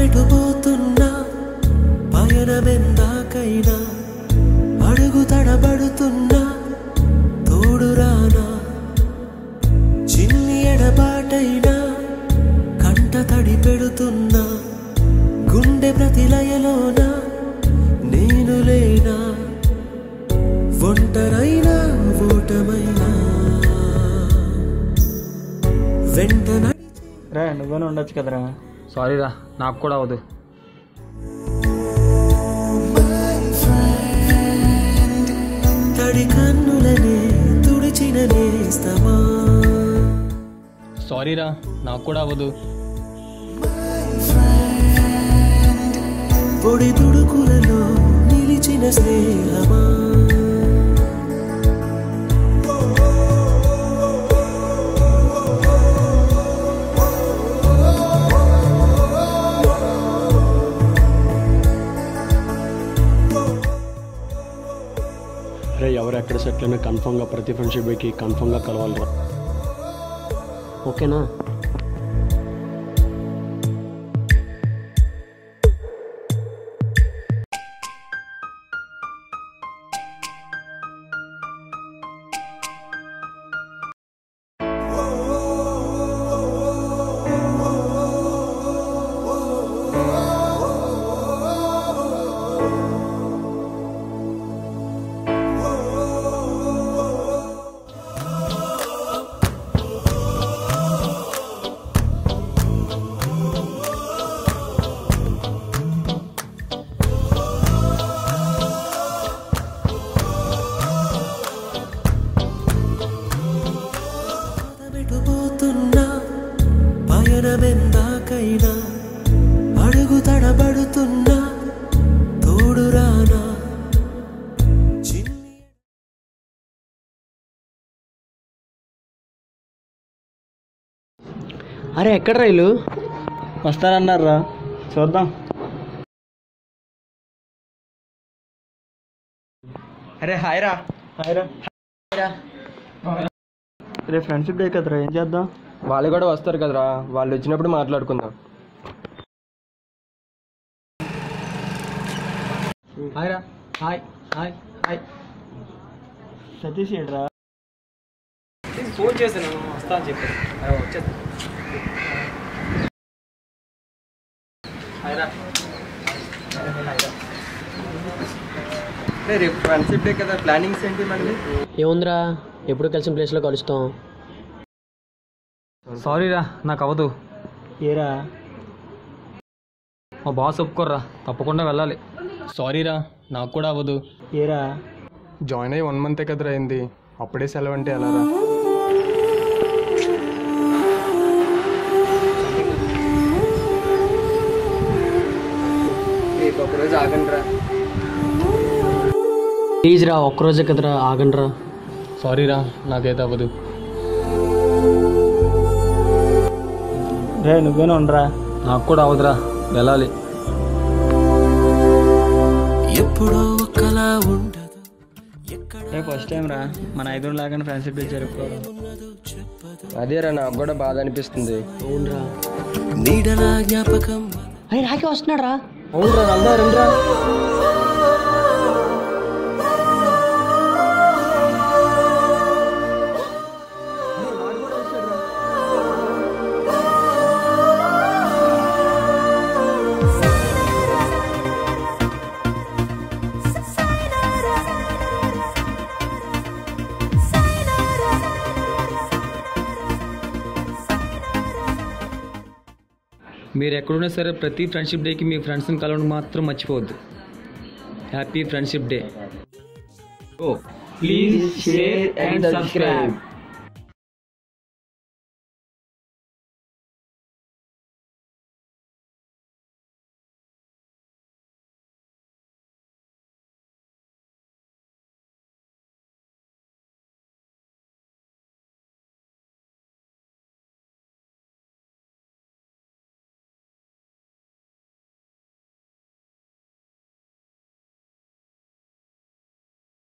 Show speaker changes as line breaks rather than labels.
పదమెటుపోతున్నా పయనమెందాకైనా అడుగు తడబడుతున్నా తోడురానా చిన్ని ఎడబాటైనా కంట తడి పెడుతున్నా గుండె ప్రతిలయలోన నేను లేనా ఒంటరైనా ఓటమైనా వెంటనే
రా నువ్వేనా ఉండొచ్చు కదరా.
సారీ రా, నాకు కూడా అవదు.
తడి కన్నులనే తుడిచిన నేస్తమా.
సారీ రా, నాకు కూడా అవదు.
పొడి తుడుకులలో నిలిచిన స్నేహమా.
రే ఎవరు ఎక్కడ సెటిల్ అయినా కన్ఫామ్గా ప్రతి ఫ్రెండ్షిప్ డేకి కన్ఫామ్గా కలవాలరా. ఓకేనా? పయనమెందాకైనా అడుగు తడబడుతున్నా తోడురానా.
అరే ఎక్కడ రైలు వస్తారన్నారా, చూద్దాం. అరే హాయ్ రా. హాయ్ రా. రే ఫ్రెండ్షిప్ డే కదరా, ఏం చేద్దాం?
వాళ్ళు కూడా వస్తారు కదరా, వాళ్ళు వచ్చినప్పుడు మాట్లాడుకుందాం. హాయ్ రా. Hi hi hi.
సతీష్ ఏంట్రా?
ఫోన్ చేశాను, వస్తా అని చెప్పాను. వచ్చేది. హాయ్ రా. రేపు ఫ్రెండ్షిప్ డే కదా, ప్లానింగ్స్ ఏంటి మళ్ళీ?
ఏముందిరా, ఎప్పుడు కలిసిన ప్లేస్లో కలుస్తాం.
సారీ రా, నాకు అవ్వదు.
ఏరా
మా బాస్ ఒప్పుకోర్రా, తప్పకుండా వెళ్ళాలి. సారీ రా, నాకు కూడా అవ్వదు.
ఏరా
జాయిన్ అయ్యి 1 month కదరా అయింది, అప్పుడే సెలవు అంటే ఎలా రా?
రేపు ఒకరోజు ఆగండి రా.
ప్లీజ్ రా, ఒక్కరోజే కదరా, ఆగండి రా.
సారీ రా, నాకైతే అవ్వదు.
రే నువ్వేనా ఉండరా.
నాకు కూడా అవ్వదురా, వెళ్ళాలి.
ఎప్పుడో ఒక్కలా ఉండదు.
రే ఫస్ట్ టైం రా మన 5 లాగానే ఫ్రెండ్షిప్ డే జరుపుకోవడం.
అదేరా, నాకు కూడా బాధ అనిపిస్తుంది.
అవునరా.
నీడలా జ్ఞాపకం.
అయ్యి రాకి వస్తున్నాడు రా.
అవునరా, వెళ్దా రండిరా. మీరు ఎక్కడున్నా సరే ప్రతి ఫ్రెండ్షిప్ డేకి మీ ఫ్రెండ్స్ని కలవడం మాత్రం మర్చిపోవద్దు. Happy friendship day. Please share and subscribe.